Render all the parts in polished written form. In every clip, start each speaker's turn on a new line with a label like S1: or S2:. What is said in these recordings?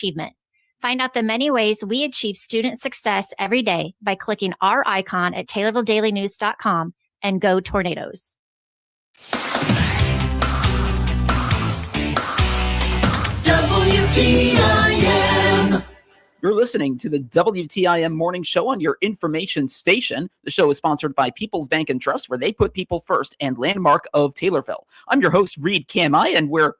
S1: achievement. Find out the many ways we achieve student success every day by clicking our icon at TaylorvilleDailyNews.com and go Tornadoes.
S2: WTIM. You're listening to the WTIM Morning Show on your information station. The show is sponsored by People's Bank and Trust, where they put people first, and Landmark of Taylorville. I'm your host, Reed Kamai, and we're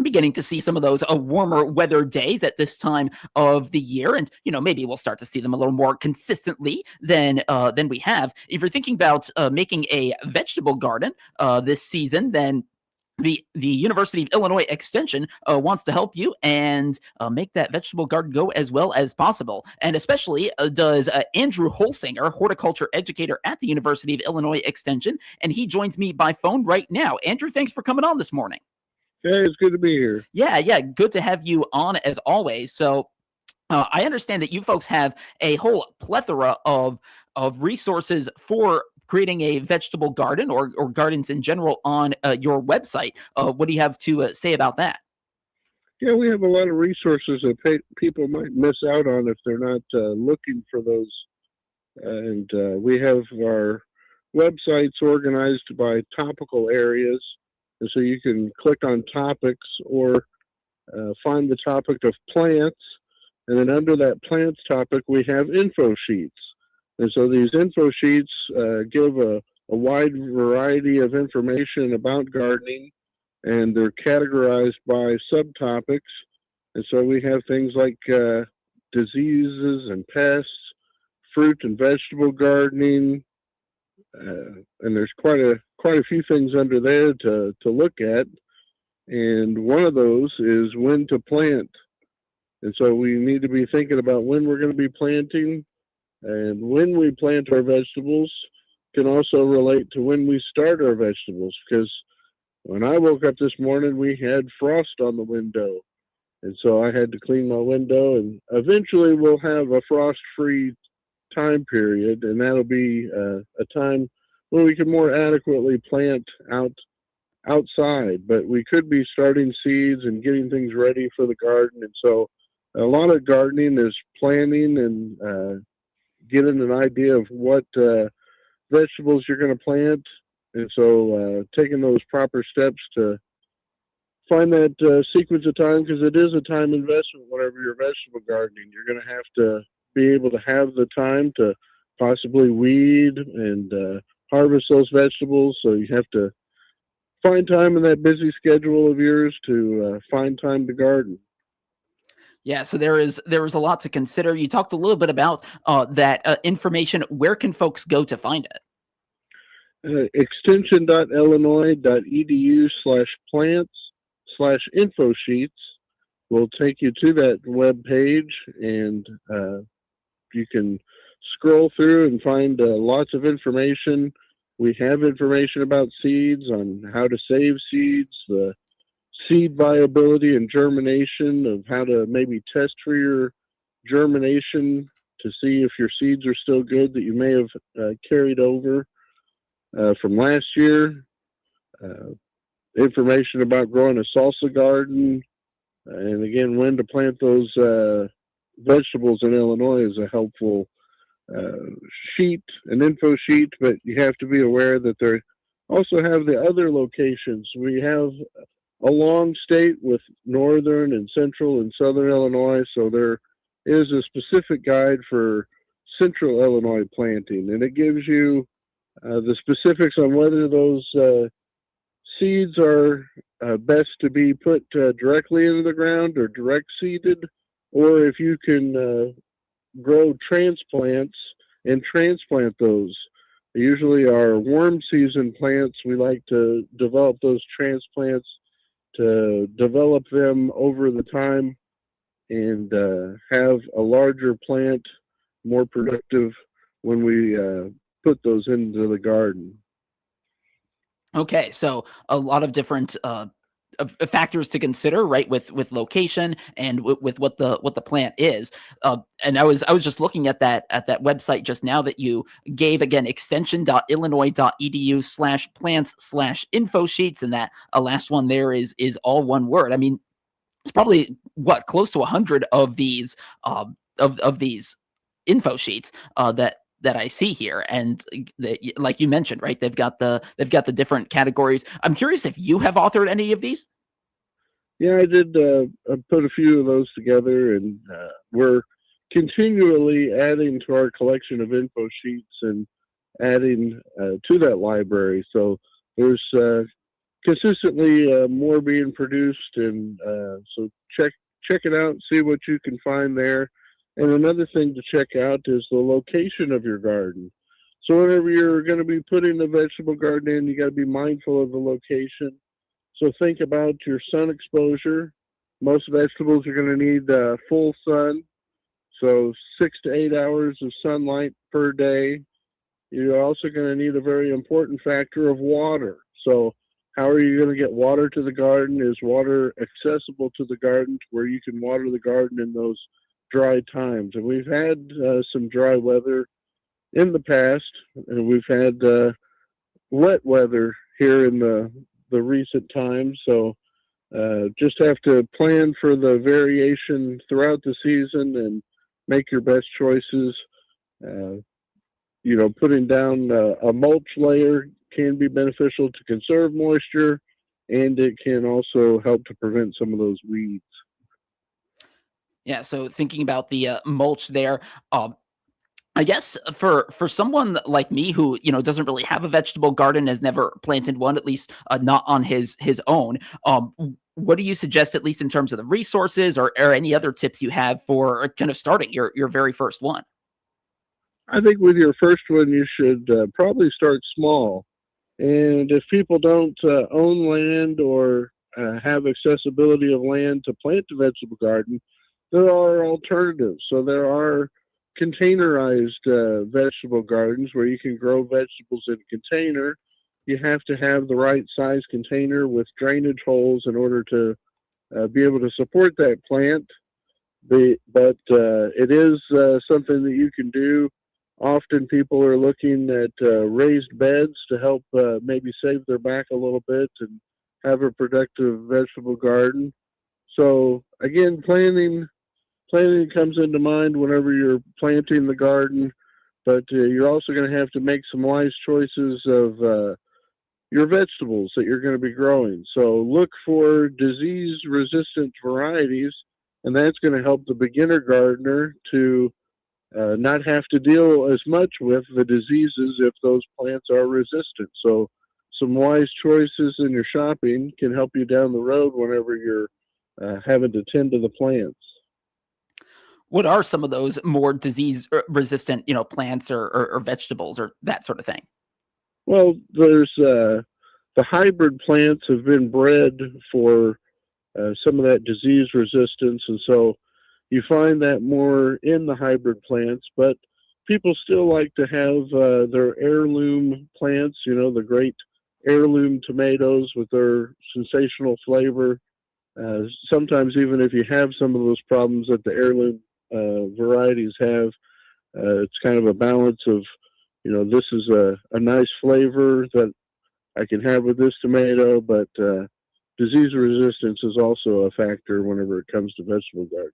S2: beginning to see some of those warmer weather days at this time of the year. And, maybe we'll start to see them a little more consistently than we have. If you're thinking about making a vegetable garden this season, then the University of Illinois Extension wants to help you and make that vegetable garden go as well as possible. And especially does Andrew Holsinger, horticulture educator at the University of Illinois Extension. And he joins me by phone right now. Andrew, thanks for coming on this morning.
S3: Hey, it's good to be here.
S2: Yeah, good to have you on as always. So I understand that you folks have a whole plethora of resources for creating a vegetable garden or gardens in general on your website. What do you have to say about that?
S3: Yeah, we have a lot of resources that people might miss out on if they're not looking for those. And we have our websites organized by topical areas. And so you can click on topics or find the topic of plants. And then under that plants topic, we have info sheets. And so these info sheets give a wide variety of information about gardening, and they're categorized by subtopics. And so we have things like diseases and pests, fruit and vegetable gardening, and there's quite a few things under there to look at. And one of those is when to plant. And so we need to be thinking about when we're going to be planting. And when we plant our vegetables can also relate to when we start our vegetables, because when I woke up this morning, we had frost on the window. And so I had to clean my window, and eventually we'll have a frost-free time period, and that'll be a time where we can more adequately plant outside. But we could be starting seeds and getting things ready for the garden. And so a lot of gardening is planning and getting an idea of what vegetables you're going to plant. And so taking those proper steps to find that sequence of time, because it is a time investment whenever you're vegetable gardening. You're going to have to be able to have the time to possibly weed and harvest those vegetables. So you have to find time in that busy schedule of yours to find time to garden.
S2: Yeah, so there is a lot to consider. You talked a little bit about that information. Where can folks go to find it?
S3: Extension.illinois.edu/plants/info sheets will take you to that web page, and you can scroll through and find lots of information. We have information about seeds, on how to save seeds, the seed viability and germination, of how to maybe test for your germination to see if your seeds are still good that you may have carried over from last year. Information about growing a salsa garden, and again, when to plant those vegetables in Illinois is a helpful sheet, an info sheet, but you have to be aware that they also have the other locations. We have a long state with northern and central and southern Illinois, so there is a specific guide for central Illinois planting, and it gives you the specifics on whether those seeds are best to be put directly into the ground or direct seeded, or if you can grow transplants and transplant those. They usually are warm season plants. We like to develop those transplants to develop them over the time and have a larger plant, more productive when we put those into the garden.
S2: Okay, so a lot of different factors to consider, right? With location and with what the plant is. And I was just looking at that website just now that you gave, again, extension.illinois.edu/plants/info sheets, and that last one there is all one word. I mean, it's probably close to 100 of these of these info sheets that I see here, and like you mentioned, right? They've got the different categories. I'm curious if you have authored any of these.
S3: Yeah, I did put a few of those together, and we're continually adding to our collection of info sheets and adding to that library. So there's consistently more being produced, and so check it out, see what you can find there. And another thing to check out is the location of your garden. So whenever you're going to be putting the vegetable garden in, you got to be mindful of the location. So think about your sun exposure. Most vegetables are going to need full sun, so 6 to 8 hours of sunlight per day. You're also going to need a very important factor of water. So how are you going to get water to the garden? Is water accessible to the garden to where you can water the garden in those dry times? And we've had some dry weather in the past, and we've had wet weather here in the recent times. So just have to plan for the variation throughout the season and make your best choices. Putting down a mulch layer can be beneficial to conserve moisture, and it can also help to prevent some of those weeds.
S2: Yeah, so thinking about the mulch there, I guess for someone like me who doesn't really have a vegetable garden, has never planted one, at least not on his own. What do you suggest, at least in terms of the resources, or any other tips you have for kind of starting your very first one?
S3: I think with your first one, you should probably start small. And if people don't own land or have accessibility of land to plant a vegetable garden, there are alternatives. So there are containerized vegetable gardens where you can grow vegetables in a container. You have to have the right size container with drainage holes in order to be able to support that plant. But it is something that you can do. Often people are looking at raised beds to help maybe save their back a little bit and have a productive vegetable garden. So again, planning comes into mind whenever you're planting the garden, but you're also going to have to make some wise choices of your vegetables that you're going to be growing. So look for disease-resistant varieties, and that's going to help the beginner gardener to not have to deal as much with the diseases if those plants are resistant. So some wise choices in your shopping can help you down the road whenever you're having to tend to the plants.
S2: What are some of those more disease resistant, plants or vegetables or that sort of thing?
S3: Well, there's the hybrid plants have been bred for some of that disease resistance, and so you find that more in the hybrid plants, but people still like to have their heirloom plants, the great heirloom tomatoes with their sensational flavor. Sometimes even if you have some of those problems that the heirloom varieties have, it's kind of a balance of, this is a nice flavor that I can have with this tomato, but disease resistance is also a factor whenever it comes to vegetable gardening.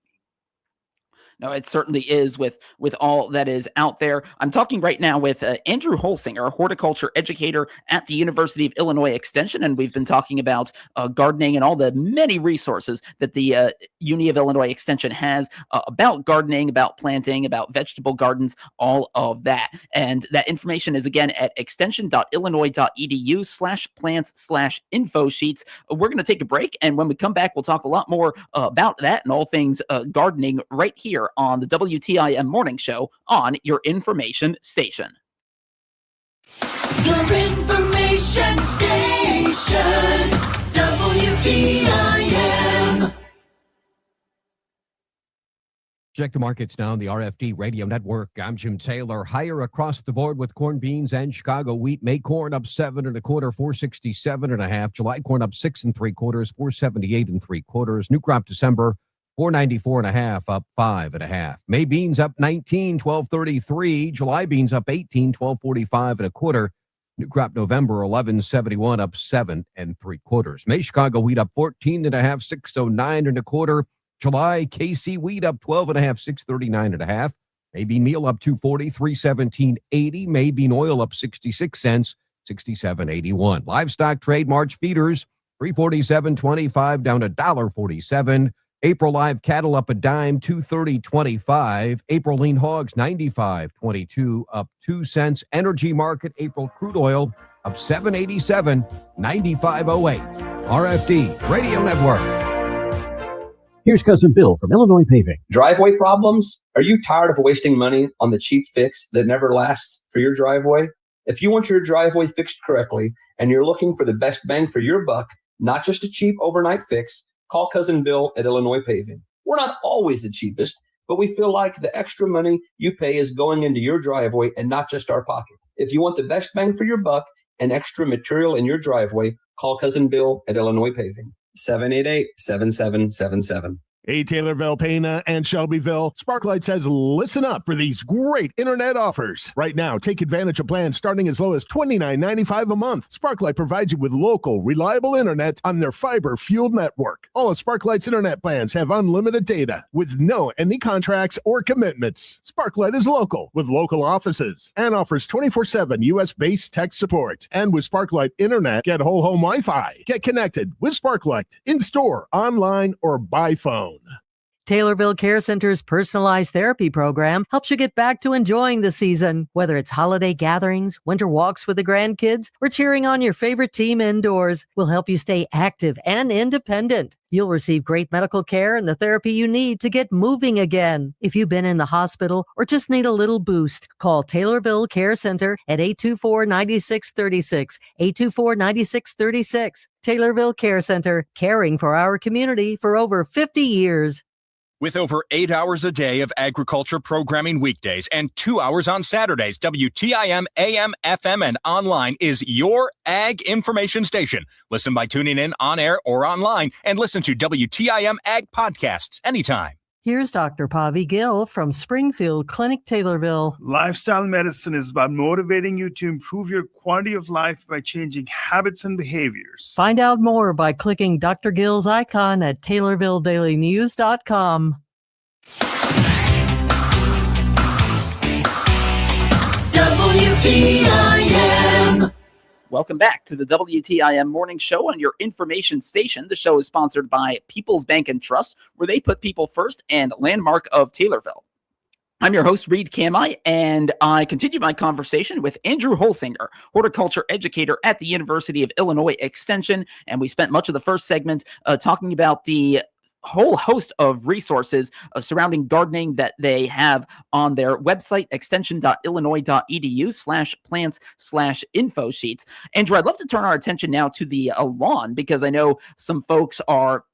S2: No, it certainly is with all that is out there. I'm talking right now with Andrew Holsinger, a horticulture educator at the University of Illinois Extension, and we've been talking about gardening and all the many resources that the Uni of Illinois Extension has about gardening, about planting, about vegetable gardens, all of that. And that information is again at extension.illinois.edu/plants/info sheets. We're going to take a break, and when we come back, we'll talk a lot more about that and all things gardening right here on the WTIM Morning Show on your information station.
S4: Your information station, WTIM.
S5: Check the markets now on the RFD Radio Network. I'm Jim Taylor. Higher across the board with corn, beans, and Chicago wheat. May corn up 7 1/4, 467.5. July corn up 6 3/4, 478 3/4. New crop December 494.5, up 5.5. May beans up 19, 1233. July beans up 18, 1245 1/4. New crop November 1171, up 7 3/4. May Chicago wheat up 14.5, 609 1/4. July, KC wheat up 12.5, 639.5. Maybe meal up 240, 317.80. Maybe oil up 66 cents, 67.81. Livestock trade March feeders 347.25 down to $1.47. April live cattle up a dime, 230.25. April lean hogs 95.22 up 2 cents. Energy market April crude oil up 7.87, 95.08. RFD Radio Network.
S6: Here's Cousin Bill from Illinois Paving.
S7: Driveway problems? Are you tired of wasting money on the cheap fix that never lasts for your driveway? If you want your driveway fixed correctly and you're looking for the best bang for your buck, not just a cheap overnight fix, call Cousin Bill at Illinois Paving. We're not always the cheapest, but we feel like the extra money you pay is going into your driveway and not just our pocket. If you want the best bang for your buck and extra material in your driveway, call Cousin Bill at Illinois Paving. 788-7777.
S8: Hey, Taylorville, Pana, and Shelbyville, Sparklight says listen up for these great internet offers. Right now, take advantage of plans starting as low as $29.95 a month. Sparklight provides you with local, reliable internet on their fiber-fueled network. All of Sparklight's internet plans have unlimited data with no any contracts or commitments. Sparklight is local with local offices and offers 24/7 U.S.-based tech support. And with Sparklight Internet, get whole home Wi-Fi. Get connected with Sparklight in-store, online, or by phone.
S9: Taylorville Care Center's personalized therapy program helps you get back to enjoying the season, whether it's holiday gatherings, winter walks with the grandkids, or cheering on your favorite team indoors. We'll help you stay active and independent. You'll receive great medical care and the therapy you need to get moving again. If you've been in the hospital or just need a little boost, call Taylorville Care Center at 824-9636, 824-9636. Taylorville Care Center, caring for our community for over 50 years.
S10: With over 8 hours a day of agriculture programming weekdays and 2 hours on Saturdays, WTIM AM, FM, and online is your ag information station. Listen by tuning in on air or online and listen to WTIM Ag podcasts anytime.
S9: Here's Dr. Pavi Gill from Springfield Clinic, Taylorville.
S11: Lifestyle medicine is about motivating you to improve your quality of life by changing habits and behaviors.
S9: Find out more by clicking Dr. Gill's icon at TaylorvilleDailyNews.com.
S4: WTIM.
S2: Welcome back to the WTIM Morning Show on your information station. The show is sponsored by People's Bank and Trust, where they put people first, and Landmark of Taylorville. I'm your host, Reed Kamai, and I continue my conversation with Andrew Holsinger, horticulture educator at the University of Illinois Extension, and we spent much of the first segment talking about the whole host of resources surrounding gardening that they have on their website, extension.illinois.edu/plants/info sheets. Andrew, I'd love to turn our attention now to the lawn, because I know some folks are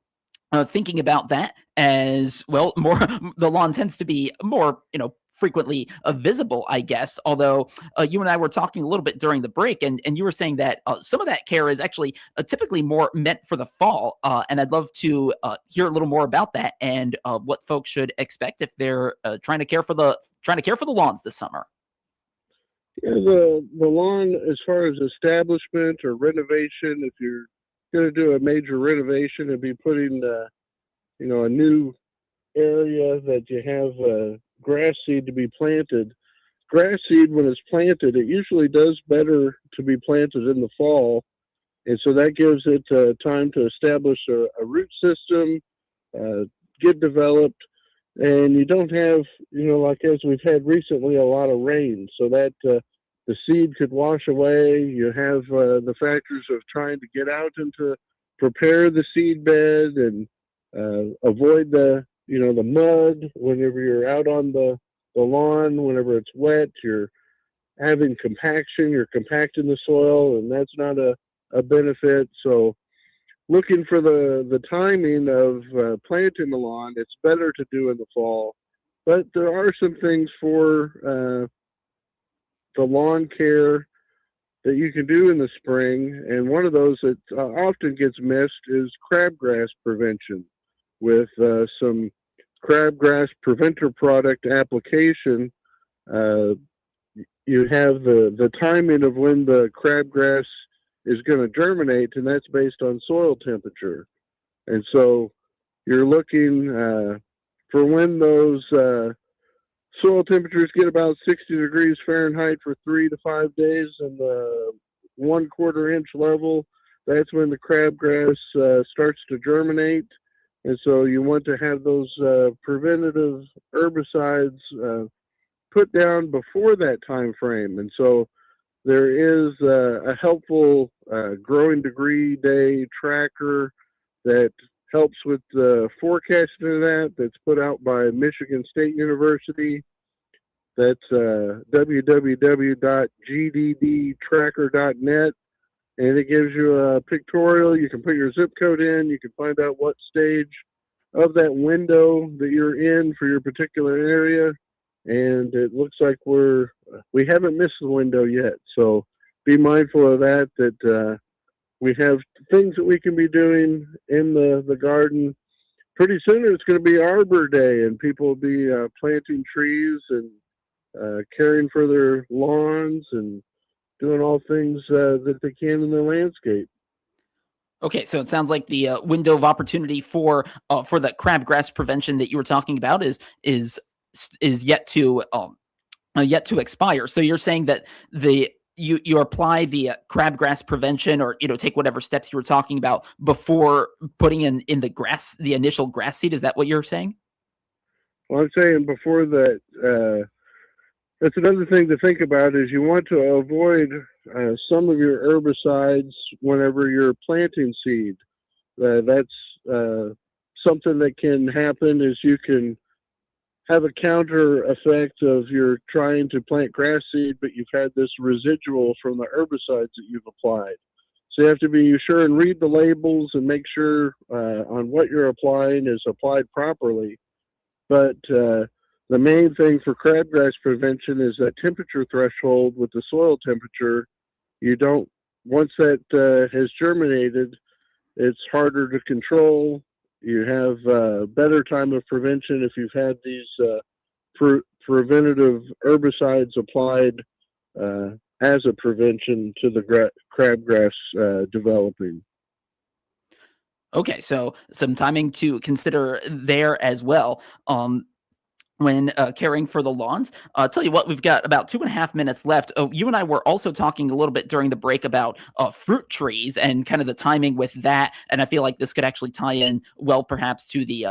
S2: thinking about that as well. More, the lawn tends to be more, frequently visible, I guess. Although you and I were talking a little bit during the break, and you were saying that some of that care is actually typically more meant for the fall. And I'd love to hear a little more about that and what folks should expect if they're trying to care for the lawns this summer.
S3: Yeah, the lawn, as far as establishment or renovation, if you're going to do a major renovation and be putting, a new area that you have grass seed to be planted. Grass seed, when it's planted, it usually does better to be planted in the fall. And so that gives it time to establish a root system, get developed. And you don't have, like as we've had recently, a lot of rain. So that the seed could wash away. You have the factors of trying to get out and to prepare the seed bed and avoid the mud whenever you're out on the lawn. Whenever it's wet, you're having compaction, you're compacting the soil, and that's not a benefit. So looking for the timing of planting the lawn, it's better to do in the fall. But there are some things for the lawn care that you can do in the spring, and one of those that often gets missed is crabgrass prevention. With some crabgrass preventer product application, you have the timing of when the crabgrass is going to germinate, and that's based on soil temperature. And so you're looking for when those soil temperatures get about 60 degrees Fahrenheit for 3 to 5 days and the 1/4 inch level. That's when the crabgrass starts to germinate. And so you want to have those preventative herbicides put down before that time frame. And so there is a helpful growing degree day tracker that helps with the forecasting of that. That's put out by Michigan State University. That's www.gddtracker.net. And it gives you a pictorial. You can put your zip code in. You can find out what stage of that window that you're in for your particular area. And it looks like we haven't missed the window yet. So be mindful of that, we have things that we can be doing in the garden. Pretty soon it's going to be Arbor Day, and people will be planting trees and caring for their lawns and doing all things that they can in the landscape.
S2: Okay, so it sounds like the window of opportunity for the crabgrass prevention that you were talking about is yet to expire. So you're saying that you apply the crabgrass prevention, or take whatever steps you were talking about before putting in the grass, the initial grass seed. Is that what you're saying?
S3: Well, I'm saying before that. That's another thing to think about is you want to avoid some of your herbicides whenever you're planting seed. That's something that can happen is you can have a counter effect of you're trying to plant grass seed, but you've had this residual from the herbicides that you've applied. So you have to be sure and read the labels and make sure on what you're applying is applied properly. But the main thing for crabgrass prevention is that temperature threshold with the soil temperature. Once that has germinated, it's harder to control. You have better time of prevention if you've had these preventative herbicides applied as a prevention to the crabgrass developing.
S2: Okay, so some timing to consider there as well. When caring for the lawns. I'll tell you what, we've got about 2.5 minutes left. You and I were also talking a little bit during the break about fruit trees and kind of the timing with that. And I feel like this could actually tie in well, perhaps to the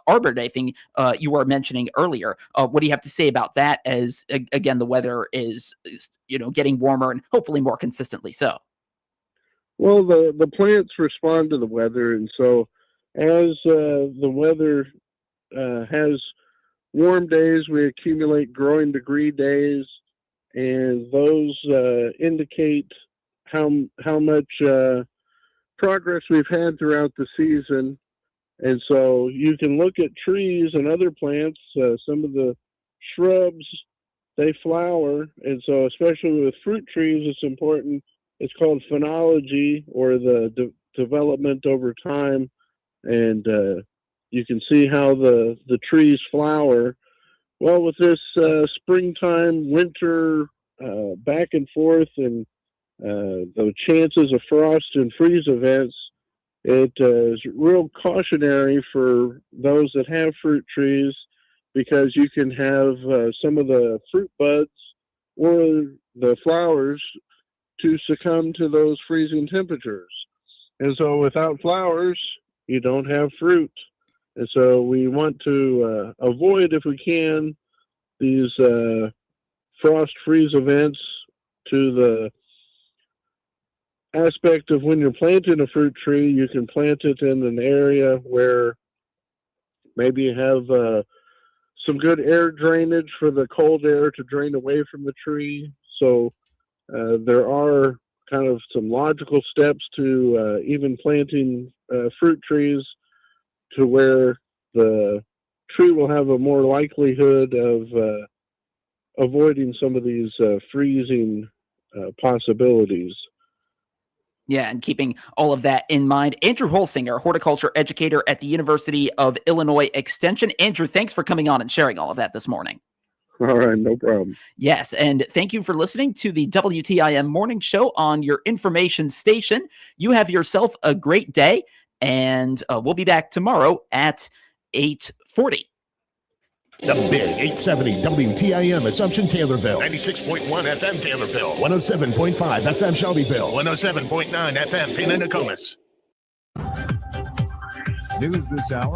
S2: Arbor Day thing you were mentioning earlier. What do you have to say about that as, again, the weather is getting warmer and hopefully more consistently so?
S3: Well, the plants respond to the weather. And so as the weather has warm days, we accumulate growing degree days, and those indicate how much progress we've had throughout the season. And so you can look at trees and other plants, some of the shrubs, they flower. And so especially with fruit trees, it's important. It's called phenology, or the development over time. And you can see how the trees flower. Well, with this springtime, winter, back and forth, and the chances of frost and freeze events, it is real cautionary for those that have fruit trees, because you can have some of the fruit buds or the flowers to succumb to those freezing temperatures. And so without flowers, you don't have fruit. And so we want to avoid, if we can, these frost freeze events to the aspect of when you're planting a fruit tree. You can plant it in an area where maybe you have some good air drainage for the cold air to drain away from the tree. So there are kind of some logical steps to even planting fruit trees, to where the tree will have a more likelihood of avoiding some of these freezing possibilities.
S2: Yeah, and keeping all of that in mind. Andrew Holsinger, horticulture educator at the University of Illinois Extension. Andrew, thanks for coming on and sharing all of that this morning.
S3: All right, no problem.
S2: Yes, and thank you for listening to the WTIM Morning Show on your information station. You have yourself a great day, And we'll be back tomorrow at 8:40.
S8: The Big 870 WTIM Assumption Taylorville. 96.1 FM Taylorville. 107.5 FM Shelbyville. 107.9 FM Pena Nokomis.
S5: News this hour